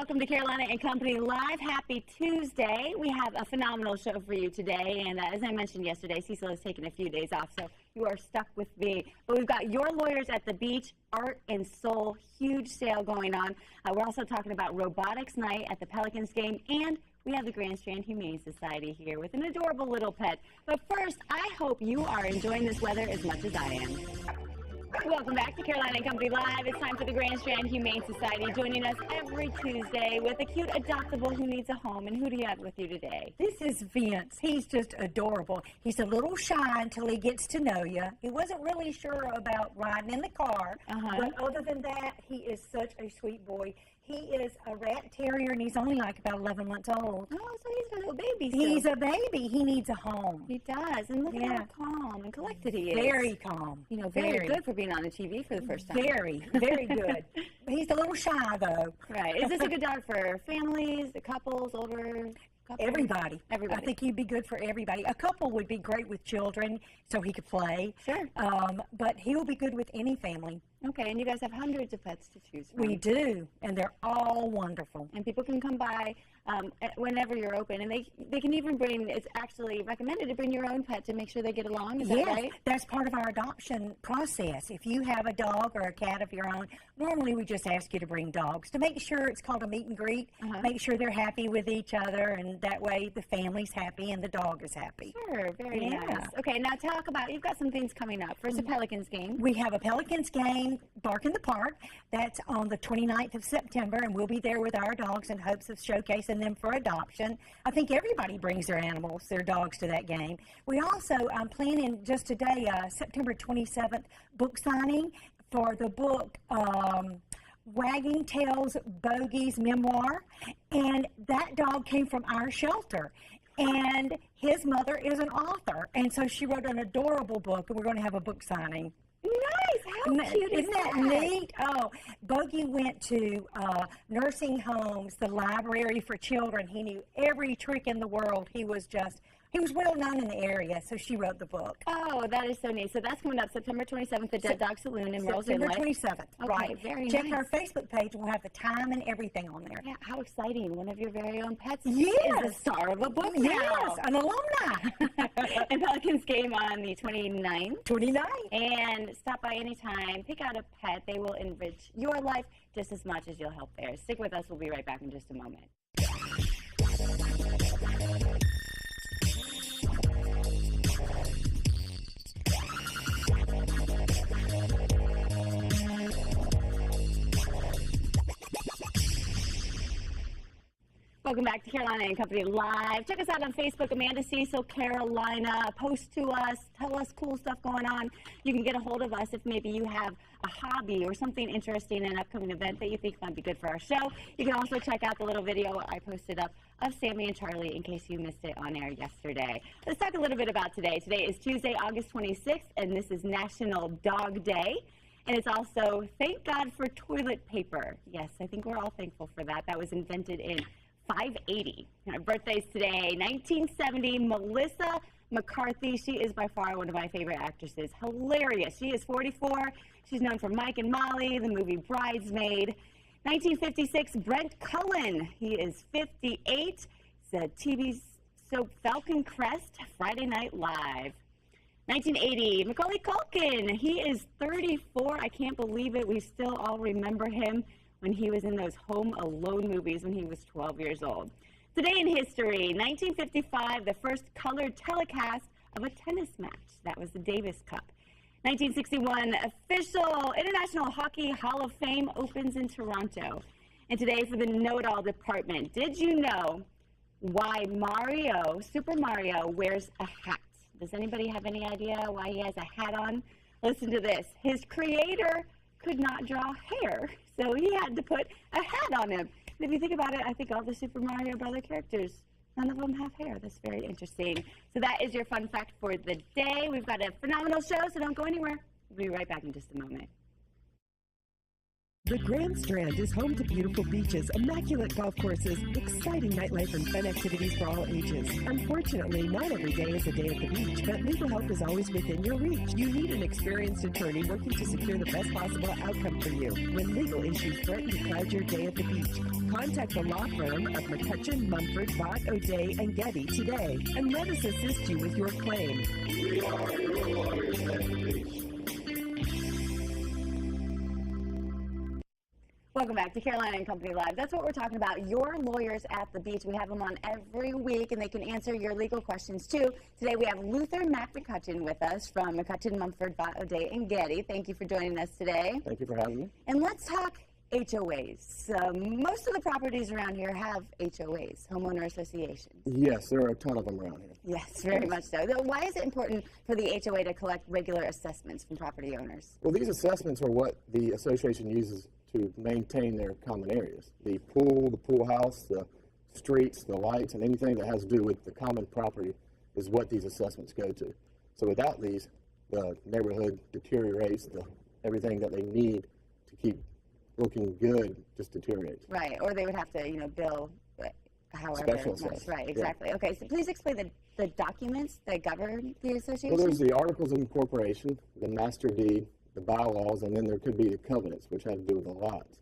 welcome to Carolina and Company Live. Happy Tuesday. We have a phenomenal show for you today, and as I mentioned yesterday, Cecil has taken a few days off, so you are stuck with me. But we've got Your Lawyers at the Beach, Art and Soul, huge sale going on. We're also talking about Robotics Night at the Pelicans game, and we have the Grand Strand Humane Society here with an adorable little pet. But first, I hope you are enjoying this weather as much as I am. Welcome back to Carolina and Company Live. It's time for the Grand Strand Humane Society, joining us every Tuesday with a cute adoptable who needs a home. And who do you have with you today? This is Vince. He's just adorable. He's a little shy until he gets to know you. He wasn't really sure about riding in the car, but other than that, he is such a sweet boy. He is a rat terrier, and he's only like about 11 months old. Oh, so he's a little baby still. He's a baby. He needs a home. He does. And look at how calm and collected he is. Very calm. You know, very good for being on the TV for the first time. Very, very good. He's a little shy, though. Right. Is this a good dog for families, couples, older couples? Everybody. Everybody. I think he'd be good for everybody. A couple would be great with children, so he could play. Sure. But he'll be good with any family. Okay, and you guys have hundreds of pets to choose from. We do, and they're all wonderful. And people can come by whenever you're open, and they can even bring, it's actually recommended to bring your own pet to make sure they get along, is that right? Yes, that's part of our adoption process. If you have a dog or a cat of your own, normally we just ask you to bring dogs to make sure it's called a meet and greet, make sure they're happy with each other, and that way the family's happy and the dog is happy. Sure, very nice. Okay, now talk about, you've got some things coming up. First, a Pelicans game. We have a Pelicans game, Bark in the Park. That's on the 29th of September, and we'll be there with our dogs in hopes of showcasing them for adoption. I think everybody brings their animals, their dogs, to that game. We also, I'm planning just today, September 27th, book signing for the book Wagging Tail's Bogey's Memoir, and that dog came from our shelter. And his mother is an author, and so she wrote an adorable book, and we're going to have a book signing. Nice! How cute is that? Isn't that neat? Oh, Bogey went to nursing homes, the library for children. He knew every trick in the world. He was well known in the area, so she wrote the book. Oh, that is so neat. So that's coming up September 27th, the Dead Dog Saloon in Rose Inlet. September 27th, right. Very Check nice. our Facebook page, and we'll have the time and everything on there. Yeah, how exciting. One of your very own pets is the star of a book now. Yes, an alumni. And Pelicans game on the 29th. 29th. And stop by anytime. Pick out a pet. They will enrich your life just as much as you'll help theirs. Stick with us. We'll be right back in just a moment. Welcome back to Carolina and Company Live. Check us out on Facebook, Amanda Cecil Carolina. Post to us. Tell us cool stuff going on. You can get a hold of us if maybe you have a hobby or something interesting in an upcoming event that you think might be good for our show. You can also check out the little video I posted up of Sammy and Charlie in case you missed it on air yesterday. Let's talk a little bit about today. Today is Tuesday, August 26th, and this is National Dog Day. And it's also Thank God for Toilet Paper. Yes, I think we're all thankful for that. That was invented in 580. Our birthday's today, 1970, Melissa McCarthy. She is by far one of my favorite actresses. Hilarious. She is 44. She's known for Mike and Molly, the movie Bridesmaid. 1956, Brent Cullen. He is 58. It's a TV soap Falcon Crest, Friday Night Live. 1980, Macaulay Culkin. He is 34. I can't believe it. We still all remember him when he was in those Home Alone movies when he was 12 years old. Today in history, 1955, the first colored telecast of a tennis match. That was the Davis Cup. 1961, official International Hockey Hall of Fame opens in Toronto. And today for the know-it-all department, did you know why Super Mario, wears a hat? Does anybody have any idea why he has a hat on? Listen to this. His creator could not draw hair, so he had to put a hat on him. And if you think about it, I think all the Super Mario Brother characters, none of them have hair. That's very interesting. So that is your fun fact for the day. We've got a phenomenal show, so don't go anywhere. We'll be right back in just a moment. The Grand Strand is home to beautiful beaches, immaculate golf courses, exciting nightlife, and fun activities for all ages. Unfortunately, not every day is a day at the beach, but legal help is always within your reach. You need an experienced attorney working to secure the best possible outcome for you when legal issues threaten to cloud your day at the beach. Contact the law firm of McCutcheon, Mumford, Bott, O'Day, and Getty today, and let us assist you with your claim. We are your lawyers at the beach. Welcome back to Carolina and Company Live. That's what we're talking about, your lawyers at the beach. We have them on every week, and they can answer your legal questions, too. Today, we have Luther Mac McCutcheon with us from McCutcheon, Mumford, Bott, O'Day, and Getty. Thank you for joining us today. Thank you for having me. And let's talk HOAs. Most of the properties around here have HOAs, homeowner associations. Yes, there are a ton of them around here. Yes, very much so. Why is it important for the HOA to collect regular assessments from property owners? Well, these assessments are what the association uses to maintain their common areas. The pool house, the streets, the lights, and anything that has to do with the common property is what these assessments go to. So without these, the neighborhood deteriorates, everything that they need to keep looking good just deteriorates. Right, or they would have to, bill however Special much. assess. Right, exactly. Yeah. Okay, so please explain the documents that govern the association. Well, there's the Articles of Incorporation, the Master Deed, the bylaws, and then there could be the covenants, which have to do with the lots.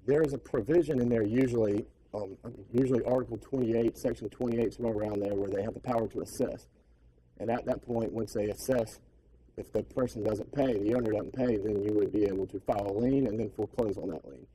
There's a provision in there usually Article 28, Section 28, somewhere around there, where they have the power to assess. And at that point, once they assess, if the person doesn't pay, the owner doesn't pay, then you would be able to file a lien and then foreclose on that lien.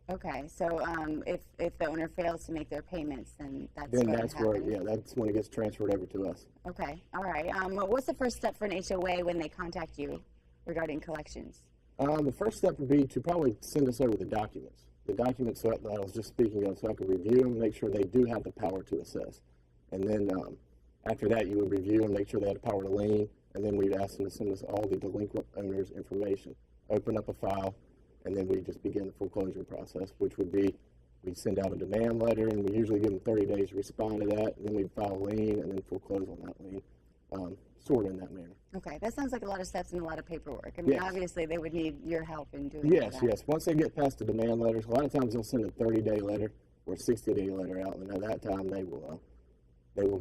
Okay, so if the owner fails to make their payments, then that's where that's when it gets transferred over to us. Okay, all right. What's the first step for an HOA when they contact you regarding collections? The first step would be to probably send us over the documents. The documents that I was just speaking of, so I could review them, make sure they do have the power to assess. And then after that, you would review and make sure they had the power to lien, and then we'd ask them to send us all the delinquent owners' information, open up a file, and then we just begin the foreclosure process, which would be we send out a demand letter, and we usually give them 30 days to respond to that, and then we file a lien and then foreclose on that lien, sort of in that manner. Okay, that sounds like a lot of steps and a lot of paperwork. I mean, yes. Obviously, they would need your help in doing yes, that. Yes, once they get past the demand letters, a lot of times they'll send a 30-day letter or a 60-day letter out, and at that time they will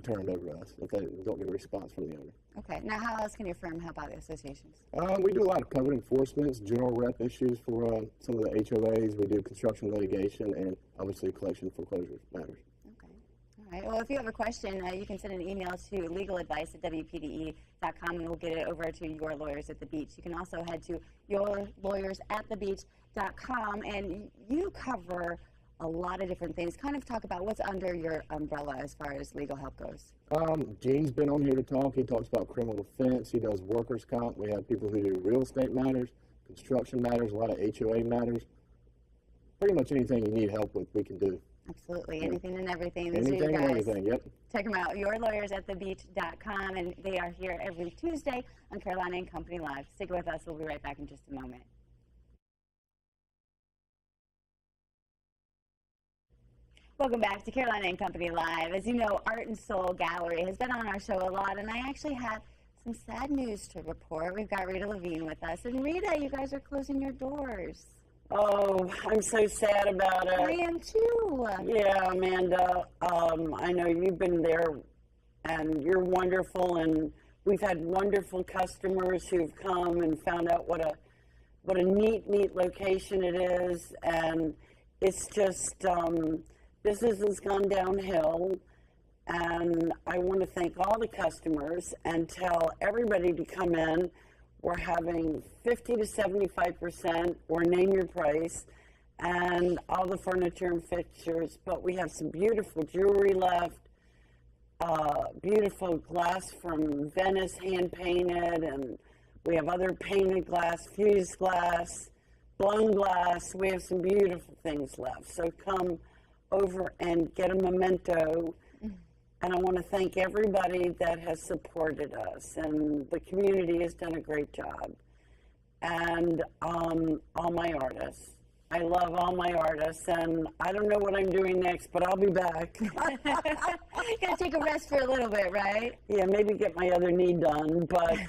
turn it over to us if they don't get a response from the owner. Okay, now how else can your firm help out the associations? We do a lot of covenant enforcements, general rep issues for some of the HOAs. We do construction litigation and obviously collection foreclosure matters. Okay, all right. Well, if you have a question, you can send an email to legaladvice@wpde.com and we'll get it over to Your Lawyers at the Beach. You can also head to yourlawyersatthebeach.com and you cover a lot of different things. Kind of talk about what's under your umbrella as far as legal help goes. Gene's been on here to talk. He talks about criminal defense. He does workers' comp. We have people who do real estate matters, construction matters, a lot of HOA matters. Pretty much anything you need help with, we can do. Absolutely. Yeah. Anything and everything. Anything and everything, yep. Check them out, yourlawyersatthebeach.com, and they are here every Tuesday on Carolina and Company Live. Stick with us. We'll be right back in just a moment. Welcome back to Carolina and Company Live. As you know, Art and Soul Gallery has been on our show a lot, and I actually have some sad news to report. We've got Rita Levine with us. And Rita, you guys are closing your doors. Oh, I'm so sad about it. I am too. Yeah, Amanda, I know you've been there, and you're wonderful, and we've had wonderful customers who've come and found out what a neat location it is, and it's just... business has gone downhill, and I want to thank all the customers and tell everybody to come in. We're having 50 to 75% or name your price, and all the furniture and fixtures, but we have some beautiful jewelry left, beautiful glass from Venice, hand-painted, and we have other painted glass, fused glass, blown glass. We have some beautiful things left, so come over and get a memento. And I want to thank everybody that has supported us, and the community has done a great job. And all my artists. I love all my artists, and I don't know what I'm doing next, but I'll be back. You gotta take a rest for a little bit, right? Yeah, maybe get my other knee done, but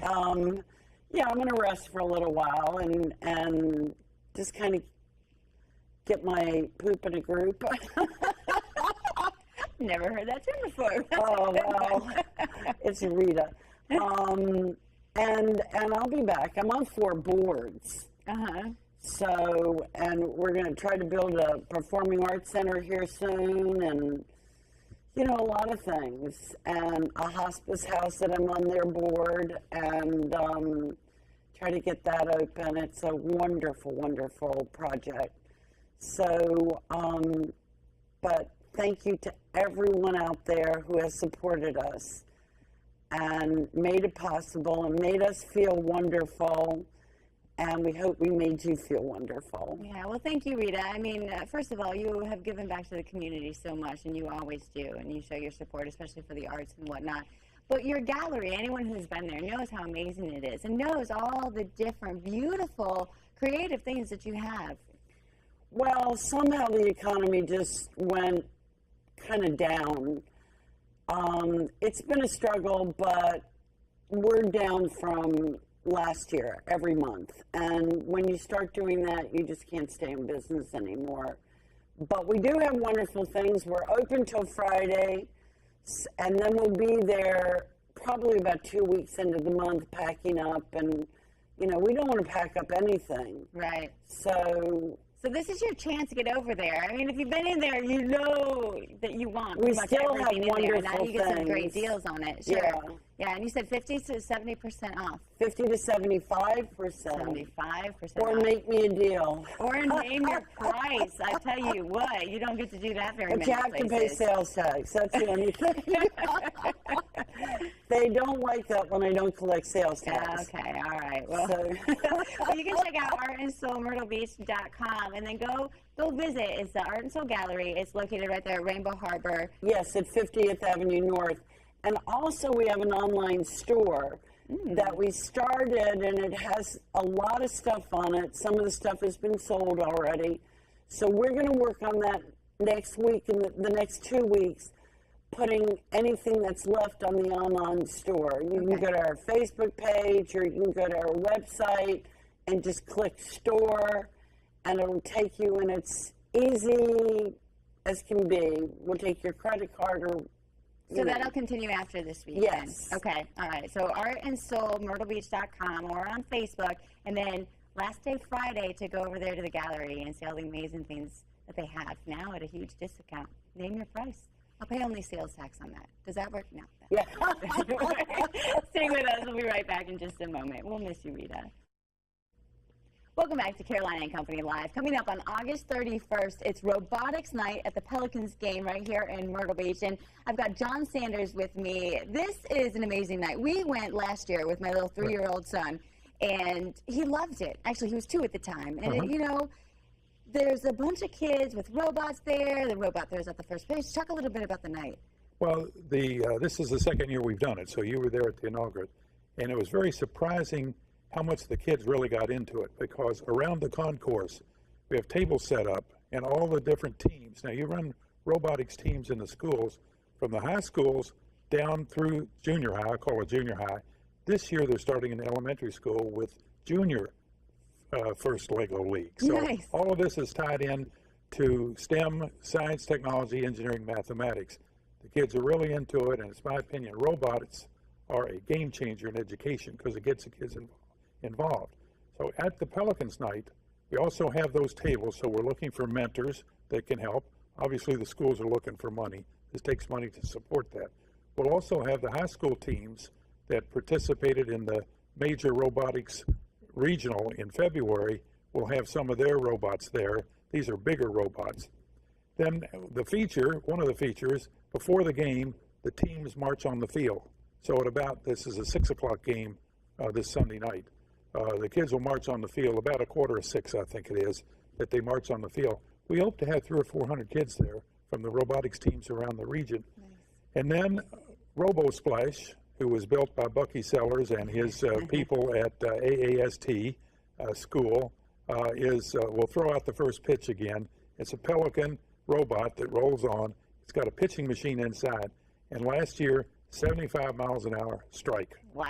yeah, I'm gonna rest for a little while and just kind of get my poop in a group. Never heard that term before. Oh, well, it's Rita. And I'll be back. I'm on 4 boards. Uh-huh. So, and we're going to try to build a performing arts center here soon, and, you know, a lot of things. And a hospice house that I'm on their board, and try to get that open. It's a wonderful, wonderful project. So, but thank you to everyone out there who has supported us and made it possible and made us feel wonderful. And we hope we made you feel wonderful. Yeah, well, thank you, Rita. I mean, first of all, you have given back to the community so much, and you always do, and you show your support, especially for the arts and whatnot. But your gallery, anyone who's been there knows how amazing it is and knows all the different, beautiful, creative things that you have. Well, somehow the economy just went kind of down. It's been a struggle, but we're down from last year every month. And when you start doing that, you just can't stay in business anymore. But we do have wonderful things. We're open till Friday, and then we'll be there probably about 2 weeks into the month packing up. And, you know, we don't want to pack up anything. Right. So this is your chance to get over there. I mean, if you've been in there, you know that you want we pretty much still have everything in there. Now wonderful you get some great things. deals on it. Sure. Yeah. Yeah, and you said 50 to 70% off. 50 to 75%. 75% Or off. make me a deal. Or name your price. I tell you what, you don't get to do that very But many you have to pay places. sales tax. That's the only thing. They don't like that when I don't collect sales tax. Okay, all right. Well, So, well, you can check out artandsoulmyrtlebeach.com and then go visit. It's the Art and Soul Gallery. It's located right there at Rainbow Harbor. yes, at 50th Avenue North. And also we have an online store that we started, and it has a lot of stuff on it. Some of the stuff has been sold already. So we're going to work on that next week and the next 2 weeks, putting anything that's left on the online store. You can go to our Facebook page, or you can go to our website and just click store, and it'll take you, and it's easy as can be. We'll take your credit card or So that'll continue after this weekend? Yes. Okay, all right. So artandsoulmyrtlebeach.com or on Facebook, and then last day Friday to go over there to the gallery and see all the amazing things that they have now at a huge discount. Name your price. I'll pay only sales tax on that. Does that work? No. Yeah. Stay with us. We'll be right back in just a moment. We'll miss you, Rita. Welcome back to Carolina and Company Live. Coming up on August 31st, it's Robotics Night at the Pelicans game right here in Myrtle Beach. And I've got John Sanders with me. This is an amazing night. We went last year with my little 3-year-old son, and he loved it. Actually, he was 2 at the time. And, you know, there's a bunch of kids with robots there. The robot there's at the first page. Talk a little bit about the night. Well, this is the second year we've done it, so you were there at the inaugural. And it was very surprising how much the kids really got into it, because around the concourse, we have tables set up and all the different teams. Now, you run robotics teams in the schools, from the high schools down through junior high. I call it junior high. This year, they're starting in elementary school with junior first Lego League. So Nice. all of this is tied in to STEM, science, technology, engineering, mathematics. The kids are really into it, and it's my opinion, robots are a game changer in education because it gets the kids involved. So at the Pelicans night, we also have those tables, so we're looking for mentors that can help. Obviously, the schools are looking for money. This takes money to support that. We'll also have the high school teams that participated in the major robotics regional in February. We'll have some of their robots there. These are bigger robots. Then the feature, one of the features, before the game, the teams march on the field. So at about, this is a 6 o'clock game this Sunday night. The kids will march on the field about 5:45, I think it is, that they march on the field. We hope to have 300 or 400 kids there from the robotics teams around the region. Nice. And then RoboSplash, who was built by Bucky Sellers and his people at AAST school, we'll throw out the first pitch again. It's a Pelican robot that rolls on. It's got a pitching machine inside. And last year, 75 miles an hour strike. Wow.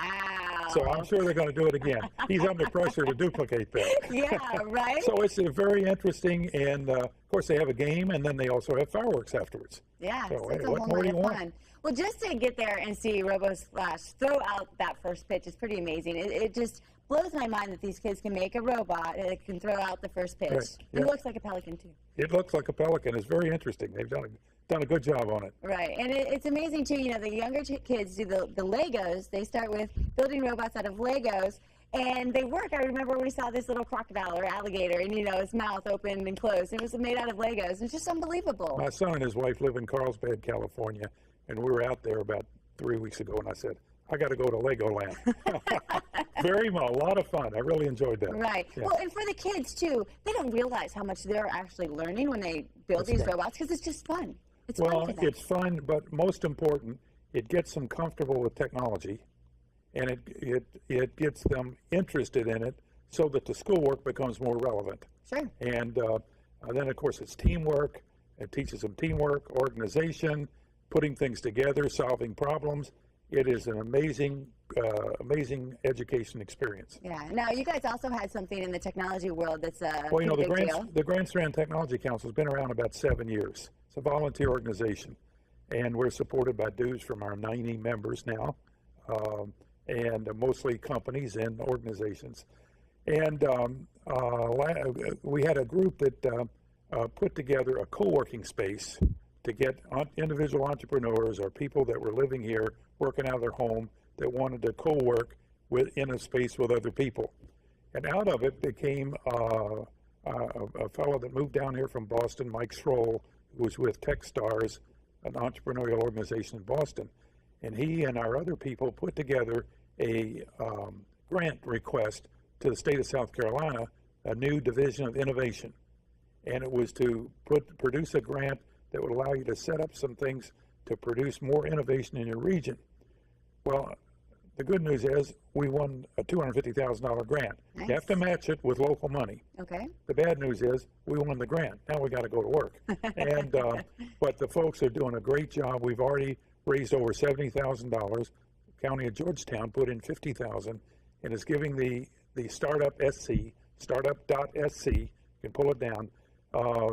So I'm sure they're going to do it again. He's under pressure to duplicate that. Yeah, right? So it's very interesting, and of course they have a game, and then they also have fireworks afterwards. Yeah, So, it's hey, a what whole more lot do of you want? fun. Well, just to get there and see Robo Splash throw out that first pitch is pretty amazing. It just blows my mind that these kids can make a robot that can throw out the first pitch. Right, It yeah. looks like a pelican, too. It looks like a pelican. It's very interesting. They've done a good job on it. Right, and it's amazing, too. You know, the younger kids do the Legos. They start with building robots out of Legos, and they work. I remember we saw this little crocodile or alligator, and, you know, his mouth opened and closed. It was made out of Legos. It's just unbelievable. My son and his wife live in Carlsbad, California, and we were out there about 3 weeks ago, and I said, I got to go to Legoland. A lot of fun. I really enjoyed that. Right. Yeah. Well, and for the kids, too, they don't realize how much they're actually learning when they build That's these right. robots because it's just fun. It's Well, fun for them. it's fun, but most important, it gets them comfortable with technology, and it gets them interested in it so that the schoolwork becomes more relevant. Sure. And then, of course, it's teamwork. It teaches them teamwork, organization, putting things together, solving problems. It is an amazing education experience. Yeah. Now, you guys also had something in the technology world that's a Well, you know, pretty big deal. the Grand Strand Technology Council has been around about 7 years. It's a volunteer organization, and we're supported by dues from our 90 members now, and mostly companies and organizations. And we had a group that put together a co-working space to get individual entrepreneurs or people that were living here, working out of their home, that wanted to co-work in a space with other people. And out of it became a fellow that moved down here from Boston, Mike Schroll, who was with Techstars, an entrepreneurial organization in Boston. And he and our other people put together a grant request to the state of South Carolina, a new division of innovation. And it was to produce a grant that would allow you to set up some things to produce more innovation in your region. Well, the good news is we won a $250,000 grant. Nice. You have to match it with local money. Okay. The bad news is we won the grant. Now we got to go to work. And but the folks are doing a great job. We've already raised over $70,000. County of Georgetown put in $50,000 and is giving the startup SC, startup.sc, you can pull it down,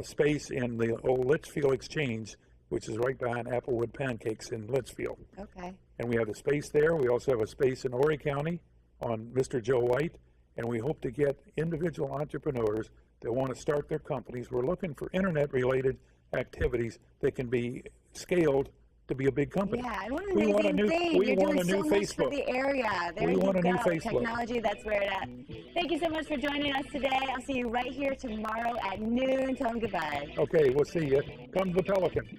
space in the old Litchfield Exchange, which is right behind Applewood Pancakes in Litchfield. Okay. And we have a space there. We also have a space in Horry County on Mr. Joe White. And we hope to get individual entrepreneurs that want to start their companies. We're looking for internet-related activities that can be scaled to be a big company. Yeah, and what an We want a amazing new- thing. we You're want doing a new so much for Facebook. the area. There We you want a go. new Facebook. Technology, that's where it at. Thank you so much for joining us today. I'll see you right here tomorrow at noon. Tell them goodbye. Okay, we'll see you. Come to the Pelican.